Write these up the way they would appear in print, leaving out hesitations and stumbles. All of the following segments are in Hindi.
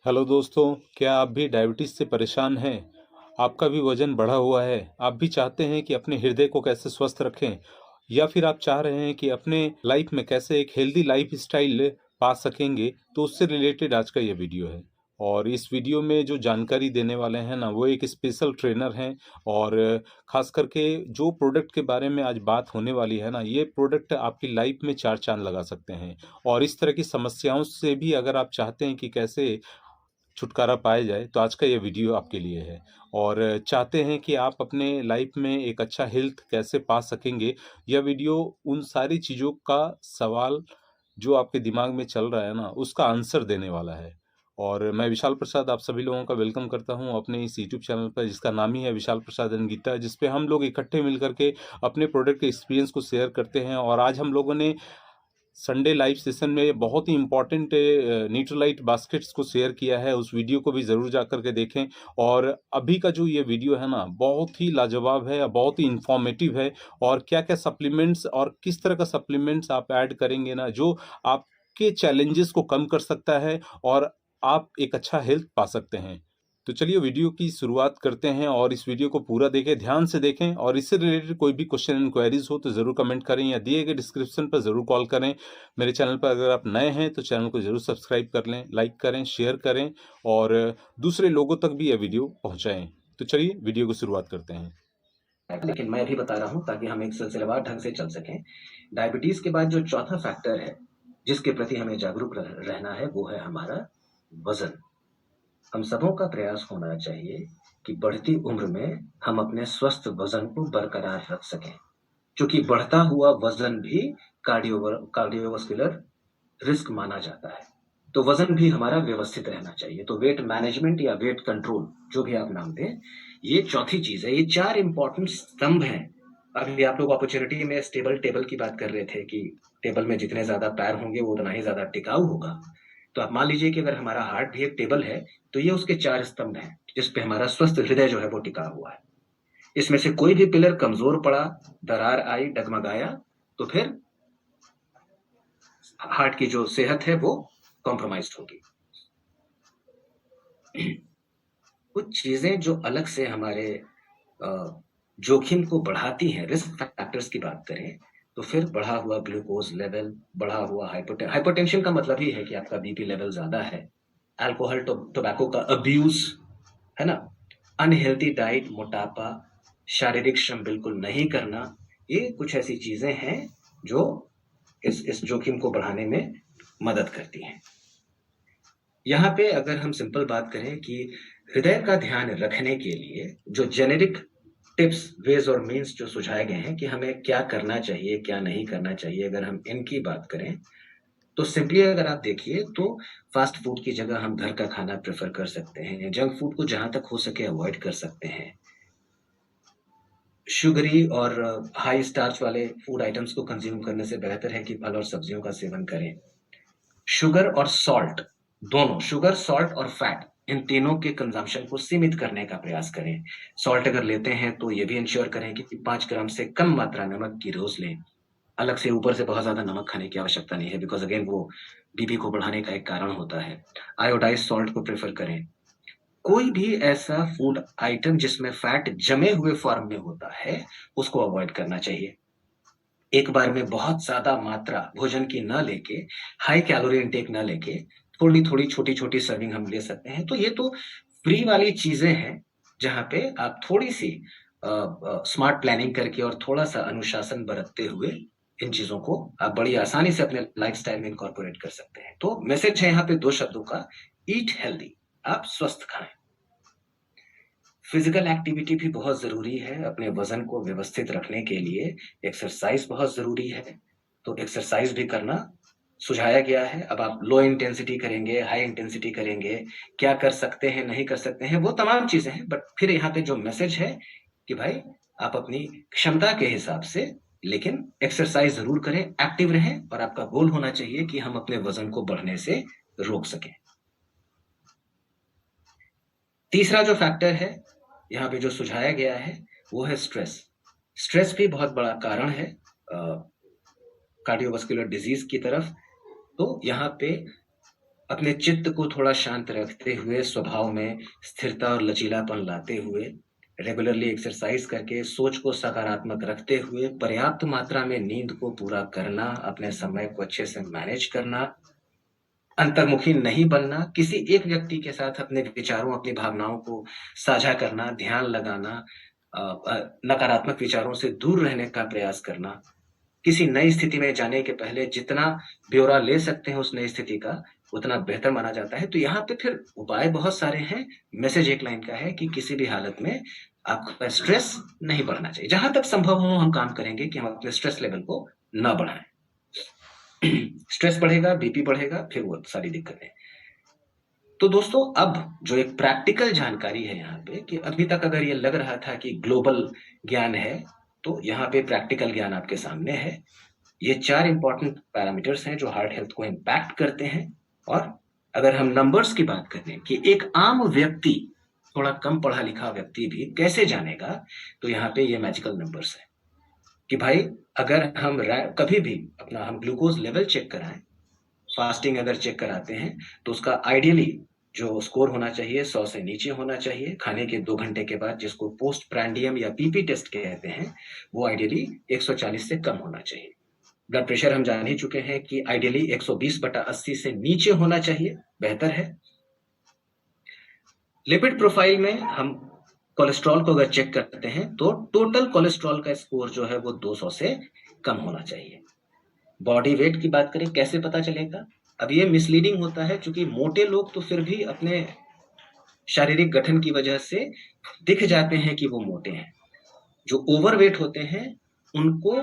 हेलो दोस्तों, क्या आप भी डायबिटीज़ से परेशान हैं? आपका भी वज़न बढ़ा हुआ है, आप भी चाहते हैं कि अपने हृदय को कैसे स्वस्थ रखें या फिर आप चाह रहे हैं कि अपने लाइफ में कैसे एक हेल्दी लाइफ़स्टाइल पा सकेंगे, तो उससे रिलेटेड आज का ये वीडियो है। और इस वीडियो में जो जानकारी देने वाले हैं ना, वो एक स्पेशल ट्रेनर हैं और ख़ास करके जो प्रोडक्ट के बारे में आज बात होने वाली है ना, ये प्रोडक्ट आपकी लाइफ में चार चाँद लगा सकते हैं। और इस तरह की समस्याओं से भी अगर आप चाहते हैं कि कैसे छुटकारा पाया जाए, तो आज का ये वीडियो आपके लिए है। और चाहते हैं कि आप अपने लाइफ में एक अच्छा हेल्थ कैसे पा सकेंगे, यह वीडियो उन सारी चीज़ों का सवाल जो आपके दिमाग में चल रहा है ना, उसका आंसर देने वाला है। और मैं विशाल प्रसाद आप सभी लोगों का वेलकम करता हूं अपने इस यूट्यूब चैनल पर, जिसका नाम ही है विशाल प्रसाद एंड गीता, जिस पे हम लोग इकट्ठे मिल करके अपने प्रोडक्ट के एक्सपीरियंस को शेयर करते हैं। और आज हम लोगों ने संडे लाइव सेशन में बहुत ही इम्पोर्टेंट न्यूट्रीलाइट बास्केट्स को शेयर किया है, उस वीडियो को भी ज़रूर जा कर के देखें। और अभी का जो ये वीडियो है ना, बहुत ही लाजवाब है, बहुत ही इन्फॉर्मेटिव है। और क्या-क्या सप्लीमेंट्स और किस तरह का सप्लीमेंट्स आप ऐड करेंगे ना, जो आपके चैलेंजेस को कम कर सकता है और आप एक अच्छा हेल्थ पा सकते हैं। तो चलिए वीडियो की शुरुआत करते हैं और इस वीडियो को पूरा देखें, ध्यान से देखें। और इससे रिलेटेड कोई भी क्वेश्चन इंक्वायरीज हो तो ज़रूर कमेंट करें या दिए गए डिस्क्रिप्शन पर ज़रूर कॉल करें। मेरे चैनल पर अगर आप नए हैं तो चैनल को ज़रूर सब्सक्राइब कर लें, लाइक करें, शेयर करें और दूसरे लोगों तक भी यह वीडियो पहुँचाएँ। तो चलिए वीडियो की शुरुआत करते हैं। लेकिन मैं अभी बता रहा हूं ताकि हम एक सिलसिलेवार ढंग से चल सकें। डायबिटीज के बाद जो चौथा फैक्टर है जिसके प्रति हमें जागरूक रहना है वो है हमारा वजन। हम सबों का प्रयास होना चाहिए कि बढ़ती उम्र में हम अपने स्वस्थ वजन को बरकरार रख सकें, क्योंकि बढ़ता हुआ वजन भी कार्डियोवास्कुलर रिस्क माना जाता है। तो वजन भी हमारा व्यवस्थित रहना चाहिए। तो वेट मैनेजमेंट या वेट कंट्रोल, जो भी आप नाम दें, ये चौथी चीज है। ये चार इंपॉर्टेंट स्तंभ हैं। अभी आप लोग अपॉर्चुनिटी में स्टेबल टेबल की बात कर रहे थे कि टेबल में जितने ज्यादा पैर होंगे वो उतना ही ज्यादा टिकाऊ होगा। तो आप मान लीजिए कि अगर हमारा हार्ट भी एक टेबल है, तो ये उसके चार स्तंभ हैं जिसपे हमारा स्वस्थ हृदय जो है वो टिका हुआ है। इसमें से कोई भी पिलर कमजोर पड़ा, दरार आई, डगमगाया, तो फिर हार्ट की जो सेहत है वो कॉम्प्रोमाइज होगी। कुछ चीजें जो अलग से हमारे जोखिम को बढ़ाती हैं, रिस्क फैक्टर्स की बात करें, तो फिर बढ़ा हुआ ग्लूकोज लेवल, बढ़ा हुआ हाइपरटेंशन का मतलब ही है कि आपका बीपी लेवल ज्यादा है। अल्कोहल, टोबैको का अब्यूज, है ना, अनहेल्दी डाइट, मोटापा, शारीरिक श्रम बिल्कुल नहीं करना, ये कुछ ऐसी चीजें हैं जो इस जोखिम को बढ़ाने में मदद करती हैं। यहाँ पे अगर हम सिंपल बात करें कि हृदय का ध्यान रखने के लिए जो जेनेरिक टिप्स, वेज और मीन्स जो सुझाए गए हैं कि हमें क्या करना चाहिए, क्या नहीं करना चाहिए, अगर हम इनकी बात करें तो सिंपली अगर आप देखिए तो फास्ट फूड की जगह हम घर का खाना प्रेफर कर सकते हैं। जंक फूड को जहां तक हो सके अवॉइड कर सकते हैं। शुगरी और हाई स्टार्च वाले फूड आइटम्स को कंज्यूम करने से बेहतर है कि फल और सब्जियों का सेवन करें। शुगर और सॉल्ट, दोनों शुगर, सॉल्ट और फैट, इन तीनों के कंजम्पशन को सीमित करने का प्रयास करें। सॉल्ट अगर लेते हैं तो ये भी इंश्योर करें कि 5 ग्राम से कम मात्रा नमक की रोज लें। अलग से ऊपर से बहुत ज्यादा नमक खाने की आवश्यकता नहीं है, बिकॉज अगेन वो बीपी को बढ़ाने का एक कारण होता है। आयोडाइज सॉल्ट को प्रेफर करें। कोई भी ऐसा फूड आइटम जिसमें फैट जमे हुए फॉर्म में होता है उसको अवॉइड करना चाहिए। एक बार में बहुत ज्यादा मात्रा भोजन की न लेके, हाई कैलोरी इंटेक न लेके, थोड़ी थोड़ी छोटी छोटी सर्विंग हम ले सकते हैं। तो ये तो फ्री वाली चीजें हैं जहां पे आप थोड़ी सी स्मार्ट प्लानिंग करके और थोड़ा सा अनुशासन बरतते हुए इन चीजों को आप बड़ी आसानी से अपने लाइफस्टाइल में इनकॉर्पोरेट कर सकते हैं। तो मैसेज है यहाँ पे दो शब्दों का, ईट हेल्दी, आप स्वस्थ खाएं। फिजिकल एक्टिविटी भी बहुत जरूरी है अपने वजन को व्यवस्थित रखने के लिए। एक्सरसाइज बहुत जरूरी है, तो एक्सरसाइज भी करना सुझाया गया है। अब आप लो इंटेंसिटी करेंगे, हाई इंटेंसिटी करेंगे, क्या कर सकते हैं, नहीं कर सकते हैं, वो तमाम चीजें हैं। बट फिर यहाँ पे जो मैसेज है कि भाई आप अपनी क्षमता के हिसाब से, लेकिन एक्सरसाइज जरूर करें, एक्टिव रहें, और आपका गोल होना चाहिए कि हम अपने वजन को बढ़ने से रोक सकें। तीसरा जो फैक्टर है यहाँ पे जो सुझाया गया है वो है स्ट्रेस। स्ट्रेस भी बहुत बड़ा कारण है कार्डियोवास्कुलर डिजीज की तरफ। तो यहाँ पे अपने चित्त को थोड़ा शांत रखते हुए, स्वभाव में स्थिरता और लचीलापन लाते हुए, रेगुलरली एक्सरसाइज करके, सोच को सकारात्मक रखते हुए, पर्याप्त मात्रा में नींद को पूरा करना, अपने समय को अच्छे से मैनेज करना, अंतर्मुखी नहीं बनना, किसी एक व्यक्ति के साथ अपने विचारों, अपनी भावनाओं को साझा करना, ध्यान लगाना, नकारात्मक विचारों से दूर रहने का प्रयास करना, किसी नई स्थिति में जाने के पहले जितना ब्यौरा ले सकते हैं उस नई स्थिति का, उतना बेहतर माना जाता है। तो यहाँ पे फिर उपाय बहुत सारे हैं। मैसेज एक लाइन का है कि किसी भी हालत में आपका स्ट्रेस नहीं बढ़ना चाहिए। जहां तक संभव हो हम काम करेंगे कि हम अपने स्ट्रेस लेवल को ना बढ़ाएं। स्ट्रेस बढ़ेगा, बीपी बढ़ेगा, फिर वो सारी दिक्कतें। तो दोस्तों, अब जो एक प्रैक्टिकल जानकारी है यहाँ पे, कि अभी तक अगर ये लग रहा था कि ग्लोबल ज्ञान है, तो यहाँ पे प्रैक्टिकल ज्ञान आपके सामने है। ये 4 इंपॉर्टेंट पैरामीटर्स हैं जो हार्ट हेल्थ को इम्पैक्ट करते हैं। और अगर हम नंबर्स की बात करें कि एक आम व्यक्ति, थोड़ा कम पढ़ा लिखा व्यक्ति भी कैसे जानेगा, तो यहाँ पे ये मैजिकल नंबर्स है कि भाई, अगर हम कभी भी अपना हम ग्लूकोज लेवल चेक कराएं, फास्टिंग अगर चेक कराते हैं, तो उसका आइडियली जो स्कोर होना चाहिए 100 से नीचे होना चाहिए। खाने के 2 घंटे के बाद, जिसको पोस्ट प्रांडियम या पीपी टेस्ट कहते हैं, वो आइडियली 140 से कम होना चाहिए। ब्लड प्रेशर हम जान ही चुके हैं कि आइडियली 120/80 से नीचे होना चाहिए, बेहतर है। लिपिड प्रोफाइल में हम कोलेस्ट्रॉल को अगर चेक करते हैं, तो टोटल कोलेस्ट्रॉल का स्कोर जो है वो 200 से कम होना चाहिए। बॉडी वेट की बात करें, कैसे पता चलेगा? अब ये मिसलीडिंग होता है, क्योंकि मोटे लोग तो फिर भी अपने शारीरिक गठन की वजह से दिख जाते हैं कि वो मोटे हैं। जो ओवरवेट होते हैं उनको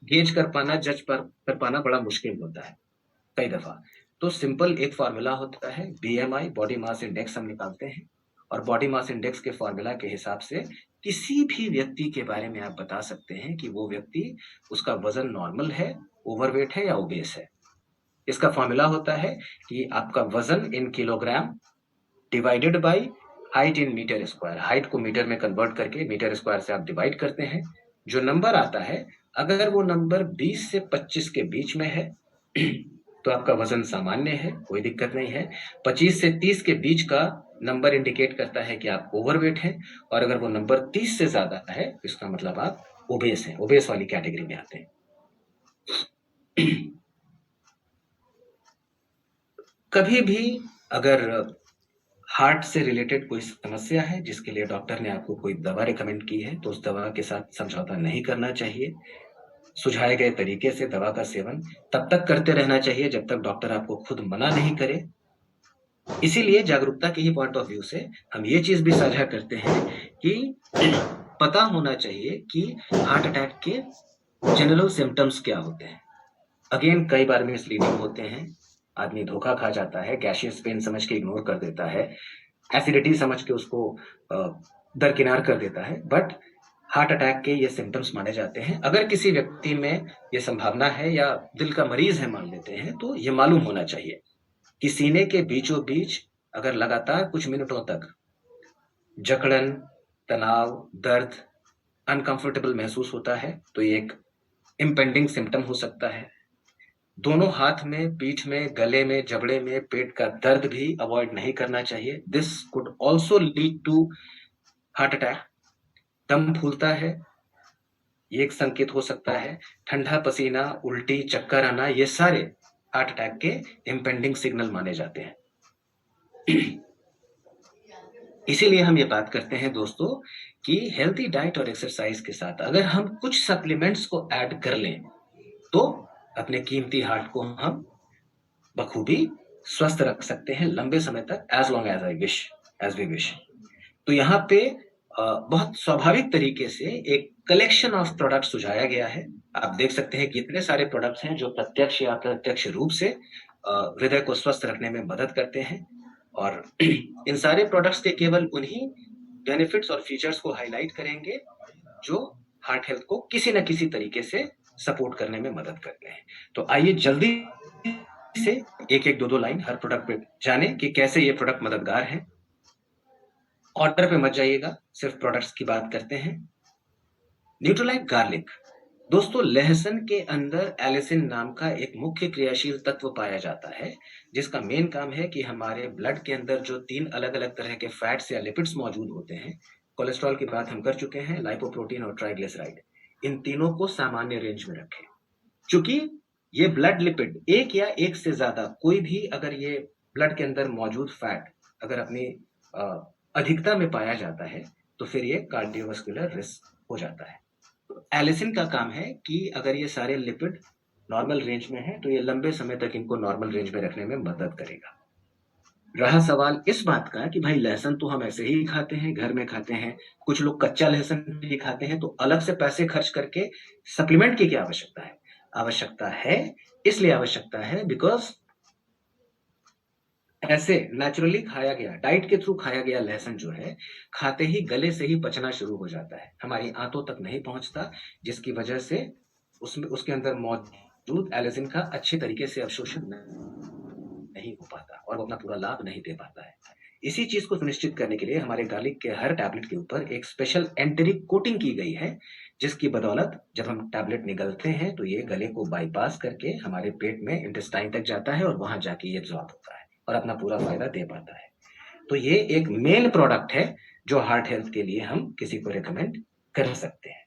गेज कर पाना, जज कर पाना बड़ा मुश्किल होता है कई दफा। तो सिंपल एक फॉर्मूला होता है, बीएमआई, बॉडी मास इंडेक्स हम निकालते हैं, और बॉडी मास इंडेक्स के फॉर्मूला के हिसाब से किसी भी व्यक्ति के बारे में आप बता सकते हैं कि वो व्यक्ति, उसका वजन नॉर्मल है, ओवरवेट है या ओबेस है। इसका फॉर्मूला होता है कि आपका वजन in kilogram divided by height in metre square. Height को मीटर में कन्वर्ट करके मीटर स्क्वायर से आप डिवाइड करते हैं। जो नंबर आता है, अगर वो नंबर 20 से 25 के बीच में है तो आपका वजन सामान्य है, कोई दिक्कत नहीं है। 25 से 30 के बीच का नंबर इंडिकेट करता है कि आप ओवरवेट हैं, और अगर वो नंबर 30 से ज्यादा है, इसका मतलब आप ओबेस हैं, ओबेस वाली कैटेगरी में आते हैं। कभी भी अगर हार्ट से रिलेटेड कोई समस्या है जिसके लिए डॉक्टर ने आपको कोई दवा रिकमेंड की है, तो उस दवा के साथ समझौता नहीं करना चाहिए। सुझाए गए तरीके से दवा का सेवन तब तक करते रहना चाहिए जब तक डॉक्टर आपको खुद मना नहीं करे। इसीलिए जागरूकता के ही पॉइंट ऑफ व्यू से हम ये चीज भी साझा करते हैं कि पता होना चाहिए कि हार्ट अटैक के जनरल सिम्टम्स क्या होते हैं। अगेन, कई बार मिसलीडिंग होते हैं, आदमी धोखा खा जाता है, गैशियस पेन समझ के इग्नोर कर देता है, एसिडिटी समझ के उसको दरकिनार कर देता है, बट हार्ट अटैक के ये सिम्टम्स माने जाते हैं। अगर किसी व्यक्ति में ये संभावना है या दिल का मरीज है मान लेते हैं, तो ये मालूम होना चाहिए कि सीने के बीचों बीच अगर लगातार कुछ मिनटों तक जकड़न, तनाव, दर्द, अनकंफर्टेबल महसूस होता है, तो ये एक इम्पेंडिंग सिम्टम हो सकता है। दोनों हाथ में, पीठ में, गले में, जबड़े में पेट का दर्द भी अवॉइड नहीं करना चाहिए। This could also lead to heart attack. दम फूलता है, ये एक संकेत हो सकता है। ठंडा पसीना, उल्टी, चक्कर आना, ये सारे हार्ट अटैक के इम्पेंडिंग सिग्नल माने जाते हैं। इसीलिए हम ये बात करते हैं दोस्तों कि हेल्थी डाइट और एक्सरसाइज के साथ अगर हम कुछ सप्लीमेंट्स को ऐड कर लें, तो अपने कीमती हार्ट को हम बखूबी स्वस्थ रख सकते हैं लंबे समय तक, as long as we wish. तो यहाँ पे बहुत स्वाभाविक तरीके से एक कलेक्शन ऑफ प्रोडक्ट सुझाया गया है। आप देख सकते हैं कि इतने सारे प्रोडक्ट्स हैं जो प्रत्यक्ष या अप्रत्यक्ष रूप से हृदय को स्वस्थ रखने में मदद करते हैं, और इन सारे प्रोडक्ट्स के केवल उन्हीं बेनिफिट्स और फीचर्स को हाईलाइट करेंगे जो हार्ट हेल्थ को किसी न किसी तरीके से सपोर्ट करने में मदद करते हैं। तो आइए जल्दी से एक एक, दो लाइन हर प्रोडक्ट पे जाने कि कैसे ये प्रोडक्ट मददगार है। ऑर्डर पे मत जाइएगा, सिर्फ प्रोडक्ट्स की बात करते हैं। न्यूट्रोलाइट गार्लिक दोस्तों, लहसुन के अंदर एलिसिन नाम का एक मुख्य क्रियाशील तत्व पाया जाता है, जिसका मेन काम है कि हमारे ब्लड के अंदर जो 3 अलग-अलग तरह के फैट्स या लिपिड्स मौजूद होते हैं, कोलेस्ट्रॉल की बात हम कर चुके हैं, लाइपोप्रोटीन और ट्राइग्लिसराइड, इन तीनों को सामान्य रेंज में रखें। चूँकि ये ब्लड लिपिड एक या एक से ज़्यादा कोई भी अगर ये ब्लड के अंदर मौजूद फैट अगर अपनी अ, अधिकता में पाया जाता है, तो फिर ये कार्डियोवास्कुलर रिस्क हो जाता है। एलिसिन का काम है कि अगर ये सारे लिपिड नॉर्मल रेंज में है तो ये लंबे समय तक इनको नॉर्मल रेंज में रखने में मदद करेगा। रहा सवाल इस बात का कि भाई लहसुन तो हम ऐसे ही खाते हैं, घर में खाते हैं, कुछ लोग कच्चा लहसुन भी खाते हैं, तो अलग से पैसे खर्च करके सप्लीमेंट की क्या आवश्यकता है? आवश्यकता है, इसलिए आवश्यकता है बिकॉज़ ऐसे नेचुरली खाया गया, डाइट के थ्रू खाया गया लहसुन जो है, खाते ही गले से ही पचना शुरू हो जाता है, हमारी आंतों तक नहीं पहुंचता, जिसकी वजह से उसमें उसके अंदर मौजूद एलिसिन का अच्छे तरीके से अवशोषण नहीं हो पाता और वो अपना पूरा लाभ नहीं दे पाता है। इसी चीज को सुनिश्चित करने के लिए हमारे गार्लिक के हर टैबलेट के ऊपर एक स्पेशल एंटेरिक कोटिंग की गई है, जिसकी बदौलत जब हम टैबलेट निगलते हैं तो ये गले को बाईपास करके हमारे पेट में इंटेस्टाइन तक जाता है और वहां जाके ये एब्जॉर्ब होता है और अपना पूरा फायदा दे पाता है। तो ये एक मेन प्रोडक्ट है जो हार्ट हेल्थ के लिए हम किसी को रिकमेंड कर सकते हैं।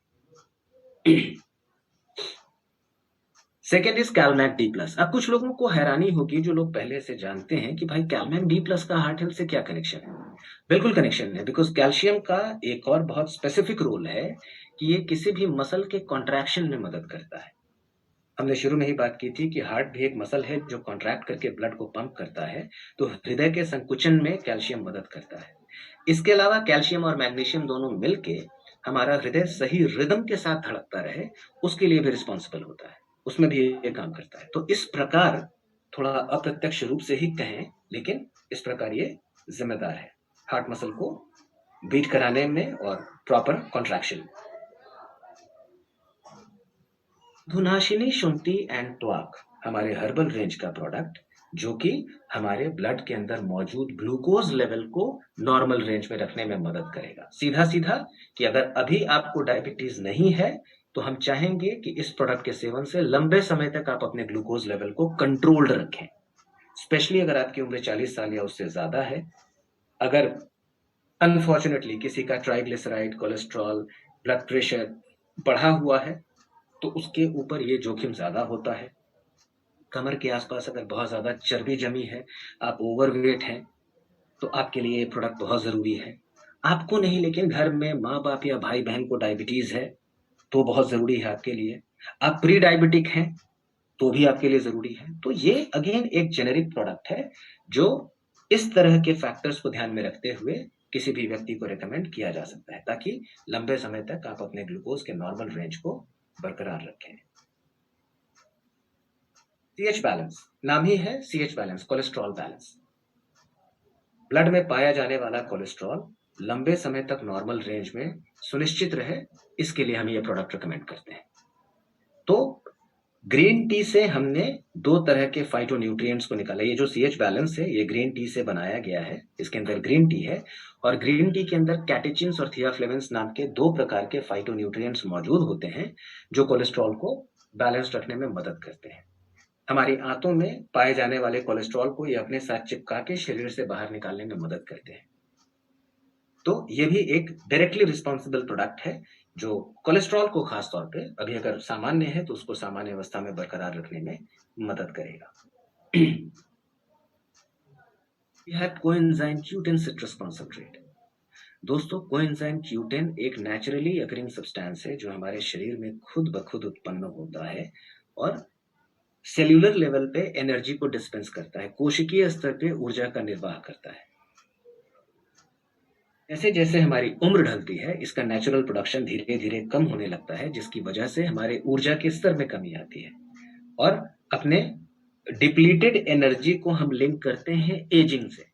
Second is calman D plus. अब कुछ लोगों को हैरानी होगी जो लोग पहले से जानते हैं कि भाई कैलमैन डी प्लस का हार्ट हेल्थ से क्या कनेक्शन है। बिल्कुल कनेक्शन है, बिकॉज कैल्शियम का एक और बहुत स्पेसिफिक रोल है कि ये किसी भी मसल के कॉन्ट्रैक्शन में मदद करता है। हमने शुरू में ही बात की थी कि हार्ट भी एक मसल है जो कॉन्ट्रैक्ट करके ब्लड को पंप करता है, तो हृदय के संकुचन में कैल्शियम मदद करता है। इसके अलावा कैल्शियम और मैग्नीशियम दोनों मिलके हमारा हृदय सही रिदम के साथ धड़कता रहे, उसके लिए भी रिस्पॉन्सिबल होता है, उसमें भी ये काम करता है। तो इस प्रकार थोड़ा अप्रत्यक्ष रूप से ही कहें, लेकिन इस प्रकार ये जिम्मेदार है हार्ट मसल को बीट कराने में और प्रॉपर कॉन्ट्रैक्शन में। धुनाशिनी शुंठी एंड ट्वाक हमारे हर्बल रेंज का प्रोडक्ट, जो कि हमारे ब्लड के अंदर मौजूद ग्लूकोज लेवल को नॉर्मल रेंज में रखने में मदद करेगा। सीधा सीधा कि अगर अभी आपको डायबिटीज नहीं है तो हम चाहेंगे कि इस प्रोडक्ट के सेवन से लंबे समय तक आप अपने ग्लूकोज लेवल को कंट्रोल्ड रखें। स्पेशली अगर आपकी उम्र 40 साल या उससे ज्यादा है, अगर अनफॉर्चुनेटली किसी का ट्राइग्लिसराइड, कोलेस्ट्रॉल, ब्लड प्रेशर बढ़ा हुआ है तो उसके ऊपर ये जोखिम ज्यादा होता है। कमर के आसपास अगर बहुत ज्यादा चर्बी जमी है, आप ओवरवेट हैं, तो आपके लिए ये प्रोडक्ट बहुत जरूरी है। आपको नहीं, लेकिन घर में माँ बाप या भाई बहन को डायबिटीज है तो बहुत जरूरी है आपके लिए। आप प्री डायबिटिक हैं तो भी आपके लिए जरूरी है। तो ये अगेन एक जेनेरिक प्रोडक्ट है जो इस तरह के फैक्टर्स को ध्यान में रखते हुए किसी भी व्यक्ति को रिकमेंड किया जा सकता है, ताकि लंबे समय तक आप अपने ग्लूकोज के नॉर्मल रेंज को बरकरार रखें। सीएच बैलेंस, नाम ही है CH balance, cholesterol balance. Blood में पाया जाने वाला कोलेस्ट्रॉल लंबे समय तक नॉर्मल रेंज में सुनिश्चित रहे, इसके लिए हम ये प्रोडक्ट रिकमेंड करते हैं। तो ग्रीन टी से हमने 2 तरह के फाइटोन्यूट्रिएंट्स को निकाला। ये जो सीएच बैलेंस है ये ग्रीन टी से बनाया गया है, इसके अंदर ग्रीन टी है और ग्रीन टी के अंदर कैटेचिन्स और थियाफ्लेविन्स नाम के 2 प्रकार के फाइटोन्यूट्रिएंट्स मौजूद होते हैं जो कोलेस्ट्रॉल को बैलेंस रखने में मदद करते हैं। हमारी आंतों में पाए जाने वाले कोलेस्ट्रॉल को ये अपने साथ चिपका के शरीर से बाहर निकालने में मदद करते हैं। तो ये भी एक डायरेक्टली रिस्पॉन्सिबल प्रोडक्ट है जो कोलेस्ट्रॉल को खास तौर पे अभी अगर सामान्य है तो उसको सामान्य अवस्था में बरकरार रखने में मदद करेगा। We have coenzyme Q10 citrus concentrate। दोस्तों, कोएंजाइम Q10 एक नेचुरली अकरिंग सब्सटेंस है जो हमारे शरीर में खुद ब खुद उत्पन्न होता है और सेल्यूलर लेवल पे एनर्जी को डिस्पेंस करता है, कोशिकीय स्तर पे ऊर्जा का निर्वाह करता है। जैसे जैसे हमारी उम्र ढलती है इसका नेचुरल प्रोडक्शन धीरे धीरे कम होने लगता है, जिसकी वजह से हमारे ऊर्जा के स्तर में कमी आती है और अपने डिप्लीटेड एनर्जी को हम लिंक करते हैं एजिंग से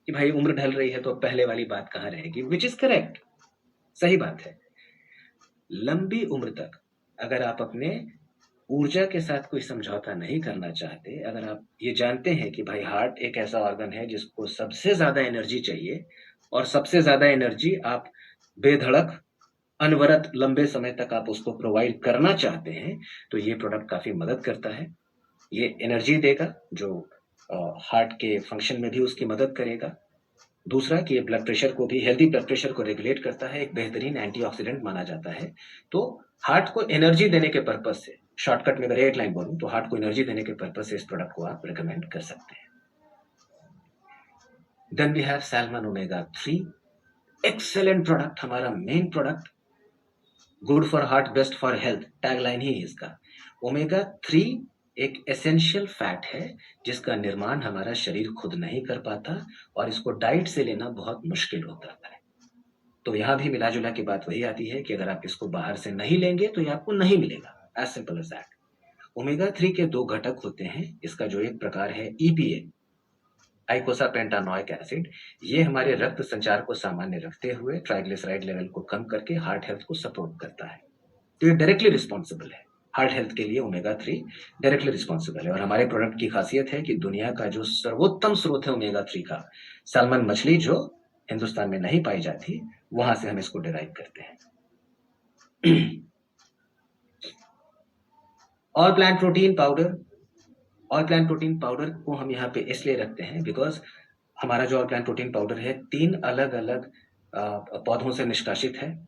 कि भाई उम्र ढल रही है तो पहले वाली बात कहाँ रहेगी, विच इज करेक्ट, सही बात है। लंबी उम्र तक अगर आप अपने ऊर्जा के साथ कोई समझौता नहीं करना चाहते, अगर आप ये जानते हैं कि भाई हार्ट एक ऐसा ऑर्गन है जिसको सबसे ज्यादा एनर्जी चाहिए और सबसे ज्यादा एनर्जी आप बेधड़क अनवरत लंबे समय तक आप उसको प्रोवाइड करना चाहते हैं, तो ये प्रोडक्ट काफ़ी मदद करता है। ये एनर्जी देगा जो हार्ट के फंक्शन में भी उसकी मदद करेगा। दूसरा कि ये ब्लड प्रेशर को भी, हेल्दी ब्लड प्रेशर को रेगुलेट करता है, एक बेहतरीन एंटीऑक्सीडेंट माना जाता है। तो हार्ट को एनर्जी देने के पर्पज से, शॉर्टकट में अगर एक लाइन बोलूं तो हार्ट को एनर्जी देने के पर्पज से इस प्रोडक्ट को आप रिकमेंड कर सकते हैं। Then we have salmon omega 3, excellent product, हमारा main product. Good for heart, best for health, tagline ही इसका। ओमेगा 3 एक एसेंशियल फैट है जिसका निर्माण हमारा शरीर खुद नहीं कर पाता और इसको डाइट से लेना बहुत मुश्किल होता है। तो यहाँ भी मिला जुला की बात वही आती है कि अगर आप इसको बाहर से नहीं लेंगे तो ये आपको नहीं मिलेगा, as simple as that. Omega 3 के दो घटक होते हैं। इसका जो एक प्रकार है ईपीए, आइकोसापेंटानोइक एसिड, ये हमारे रक्त संचार को सामान्य रखते हुए ट्राइग्लिसराइड लेवल को कम करके हार्ट हेल्थ को सपोर्ट करता है। तो ये डायरेक्टली रिस्पॉन्सिबल है हार्ट हेल्थ के लिए, ओमेगा 3 डायरेक्टली रिस्पॉन्सिबल है। और हमारे प्रोडक्ट की खासियत है कि दुनिया का जो सर्वोत्तम स्रोत है ओमेगा 3 का, सैल्मन मछली जो हिंदुस्तान में नहीं पाई जाती, वहां से हम इसको डिराइव करते हैं। All plant protein powder, all plant protein powder को हम यहाँ पे इसलिए रखते हैं बिकॉज हमारा जो ऑल प्लांट प्रोटीन पाउडर है 3 अलग अलग पौधों से निष्कासित है।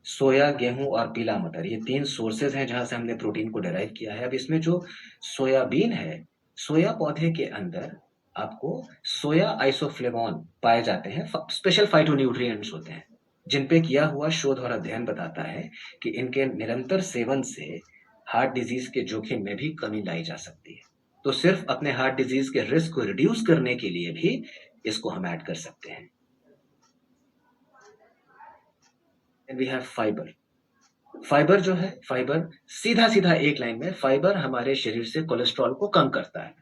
सोया, गेहूं और पीला मटर, ये 3 सोर्सेज हैं जहां से हमने प्रोटीन को डिराइव किया है। अब इसमें जो सोयाबीन है, सोया पौधे के अंदर आपको सोया आइसोफ्लेवोन पाए जाते हैं, स्पेशल फाइटोन्यूट्रिएंट्स होते हैं जिन पे किया हुआ शोध और अध्ययन बताता है कि इनके निरंतर सेवन से हार्ट डिजीज के जोखिम में भी कमी लाई जा सकती है। तो सिर्फ अपने हार्ट डिजीज के रिस्क को रिड्यूस करने के लिए भी इसको हम ऐड कर सकते हैं। And we have fibre. Fibre जो है, फाइबर सीधा सीधा एक लाइन में, फाइबर हमारे शरीर से कोलेस्ट्रॉल को कम करता है,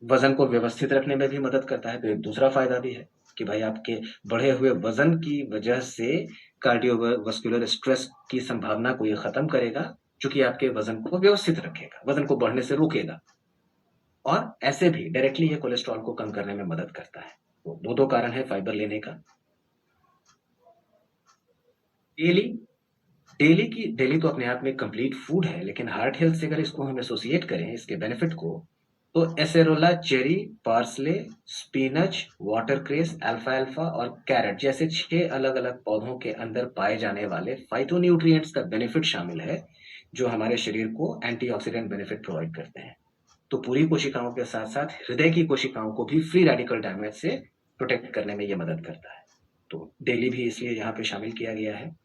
वजन को व्यवस्थित रखने में भी मदद करता है। तो एक दूसरा फायदा भी है कि भाई आपके बढ़े हुए वजन की वजह से कार्डियोवास्कुलर स्ट्रेस की संभावना को ये खत्म करेगा, क्योंकि आपके वजन को व्यवस्थित रखेगा, वजन को बढ़ने से रोकेगा। और ऐसे भी डायरेक्टली ये कोलेस्ट्रॉल को कम करने में मदद करता है। तो दो कारण है फाइबर लेने का। डेली तो अपने आप में कंप्लीट फूड है, लेकिन हार्ट हेल्थ से अगर इसको हम एसोसिएट करें, इसके बेनिफिट को, तो एसेरोला, चेरी, पार्सले, स्पिनच, वाटरक्रेस, अल्फाल्फा और कैरेट जैसे 6 अलग अलग पौधों के अंदर पाए जाने वाले फाइटोन्यूट्रिएंट्स का बेनिफिट शामिल है, जो हमारे शरीर को एंटीऑक्सीडेंट बेनिफिट प्रोवाइड करते हैं। तो पूरी कोशिकाओं के साथ साथ हृदय की कोशिकाओं को भी फ्री रेडिकल डैमेज से प्रोटेक्ट करने में यह मदद करता है। तो डेली भी इसलिए यहाँ पे शामिल किया गया है।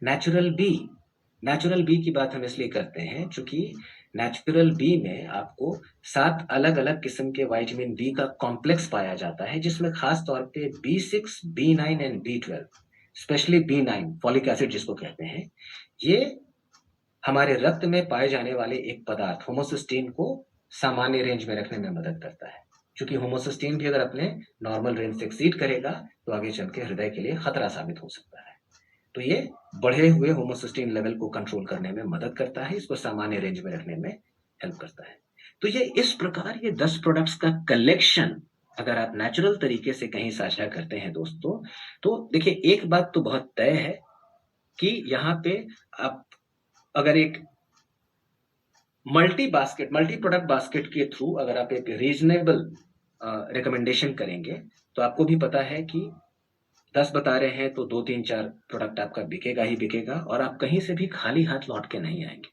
नेचुरल बी की बात हम इसलिए करते हैं क्योंकि नेचुरल बी में आपको 7 अलग अलग किस्म के विटामिन बी का कॉम्प्लेक्स पाया जाता है, जिसमें खास तौर पे B6, B9 and B12, specially B9 folic acid जिसको कहते हैं, ये हमारे रक्त में पाए जाने वाले एक पदार्थ होमोसिस्टीन को सामान्य रेंज में रखने में मदद करता है। क्योंकि होमोसिस्टीन भी अगर अपने नॉर्मल रेंज से एक्सीड करेगा तो आगे चल के हृदय के लिए खतरा साबित हो सकता है। तो ये बढ़े हुए होमोसिस्टीन लेवल को कंट्रोल करने में मदद करता है, इसको सामान्य रेंज में रखने में हेल्प करता है। तो ये इस प्रकार ये 10 प्रोडक्ट्स का कलेक्शन अगर आप नेचुरल तरीके से कहीं साझा करते हैं दोस्तों, तो देखिए एक बात तो बहुत तय है कि यहाँ पे आप अगर एक मल्टी प्रोडक्ट बास्केट के थ्रू अगर आप एक रीजनेबल रिकमेंडेशन करेंगे, तो आपको भी पता है कि 10 बता रहे हैं तो 2, 3, 4 प्रोडक्ट आपका बिकेगा ही बिकेगा, और आप कहीं से भी खाली हाथ लौट के नहीं आएंगे।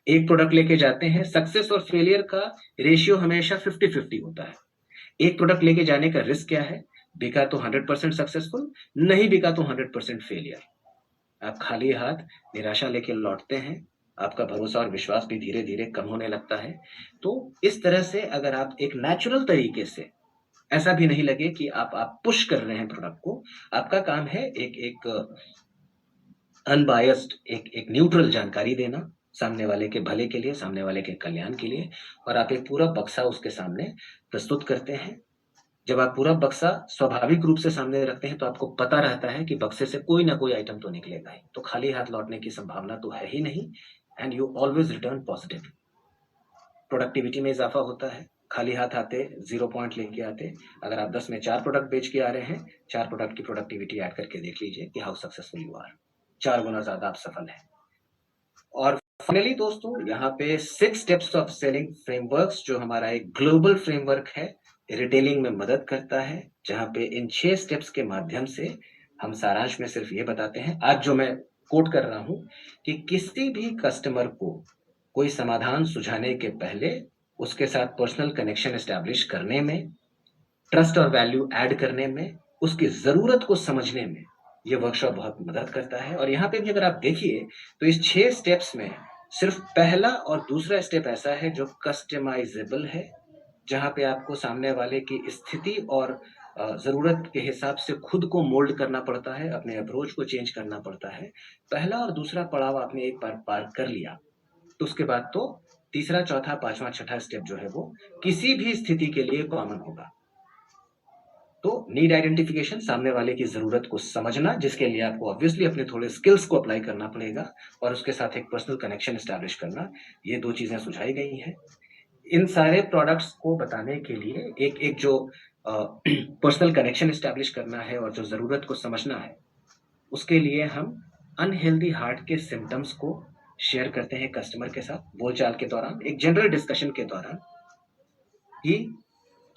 एक प्रोडक्ट लेके जाते हैं, सक्सेस और फेलियर का रेशियो हमेशा 50-50 होता है। एक प्रोडक्ट लेके जाने का रिस्क क्या है? बिका तो 100% सक्सेसफुल, नहीं बिका तो 100% फेलियर। आप खाली हाथ निराशा लेके लौटते हैं, आपका भरोसा और विश्वास भी धीरे धीरे कम होने लगता है। तो इस तरह से अगर आप एक नेचुरल तरीके से, ऐसा भी नहीं लगे कि आप पुश कर रहे हैं प्रोडक्ट को, आपका काम है एक अनबायस्ड, एक न्यूट्रल जानकारी देना सामने वाले के भले के लिए, सामने वाले के कल्याण के लिए, और आप एक पूरा बक्सा उसके सामने प्रस्तुत करते हैं। जब आप पूरा बक्सा स्वाभाविक रूप से सामने रखते हैं तो आपको पता रहता है कि बक्से से कोई ना कोई आइटम तो निकलेगा ही, तो खाली हाथ लौटने की संभावना तो है ही नहीं, and you always return positive. Productivity में इजाफा होता है, खाली हाथ आते, 0 पॉइंट लेके आते। अगर आप 10 में 4 प्रोडक्ट बेच के आ रहे हैं, 4 प्रोडक्ट की प्रोडक्टिविटी ऐड करके देख लीजिए कि हाउ सक्सेसफुल यू आर। 4 गुना ज़्यादा आप सफल हैं। और फाइनली दोस्तों, यहाँ पे 6 स्टेप्स ऑफ सेलिंग फ्रेमवर्क्स, जो हमारा एक ग्लोबल फ्रेमवर्क है, रिटेलिंग में मदद करता है, जहाँ पे इन 6 स्टेप्स के माध्यम से हम सारांश में सिर्फ ये बताते हैं, आज जो मैं कोट कर रहा हूं, कि किसी भी कस्टमर को कोई समाधान सुझाने के पहले उसके साथ पर्सनल कनेक्शन एस्टैब्लिश करने में, ट्रस्ट और वैल्यू ऐड करने में, उसकी जरूरत को समझने में ये वर्कशॉप बहुत मदद करता है। और यहाँ पे भी अगर आप देखिए तो इस 6 स्टेप्स में सिर्फ पहला और दूसरा स्टेप ऐसा है जो कस्टमाइजेबल है, जहाँ पे आपको सामने वाले की स्थिति और जरूरत के हिसाब से खुद को मोल्ड करना पड़ता है, अपने अप्रोच को चेंज करना पड़ता है। पहला और दूसरा पड़ाव आपने एक बार पार कर लिया तो उसके बाद तो तीसरा, चौथा, पांचवा, छठा स्टेप जो है वो किसी भी स्थिति के लिए कॉमन होगा। तो नीड आइडेंटिफिकेशन, सामने वाले की जरूरत को समझना, जिसके लिए आपको ऑब्वियसली अपने थोड़े स्किल्स को अप्लाई करना पड़ेगा, और उसके साथ एक पर्सनल कनेक्शन एस्टैब्लिश करना, ये 2 चीजें सुझाई गई हैं। इन सारे प्रोडक्ट्स को बताने के लिए एक जो पर्सनल कनेक्शन एस्टैब्लिश करना है और जो जरूरत को समझना है, उसके लिए हम अनहेल्दी हार्ट के सिम्टम्स को शेयर करते हैं कस्टमर के साथ बोलचाल के दौरान, एक जनरल डिस्कशन के दौरान, कि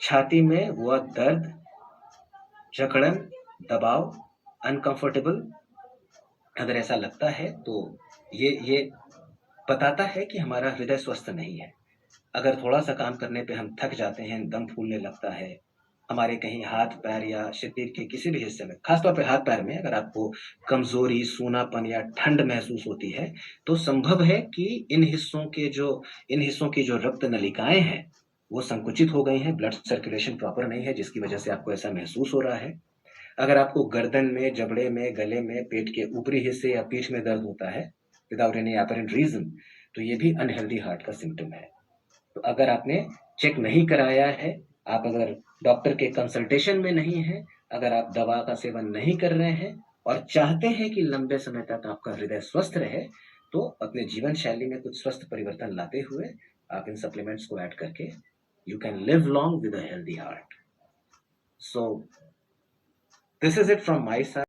छाती में हुआ दर्द, जकड़न, दबाव, अनकंफर्टेबल, अगर ऐसा लगता है तो ये बताता है कि हमारा हृदय स्वस्थ नहीं है। अगर थोड़ा सा काम करने पे हम थक जाते हैं, दम फूलने लगता है, हमारे कहीं हाथ पैर या शरीर के किसी भी हिस्से में, खासतौर पे हाथ पैर में अगर आपको कमजोरी, सूनापन या ठंड महसूस होती है, तो संभव है कि इन हिस्सों की जो रक्त नलिकाएं हैं वो संकुचित हो गई हैं, ब्लड सर्कुलेशन प्रॉपर नहीं है, जिसकी वजह से आपको ऐसा महसूस हो रहा है। अगर आपको गर्दन में, जबड़े में, गले में, पेट के ऊपरी हिस्से या पीठ में दर्द होता है विदाउट एनी अपरेंट रीजन, तो ये भी अनहेल्दी हार्ट का सिम्टम है। तो अगर आपने चेक नहीं कराया है, आप अगर डॉक्टर के कंसल्टेशन में नहीं हैं, अगर आप दवा का सेवन नहीं कर रहे हैं और चाहते हैं कि लंबे समय तक आपका हृदय स्वस्थ रहे, तो अपने जीवन शैली में कुछ स्वस्थ परिवर्तन लाते हुए आप इन सप्लीमेंट्स को ऐड करके you can live long with a healthy heart. So this is it from my side.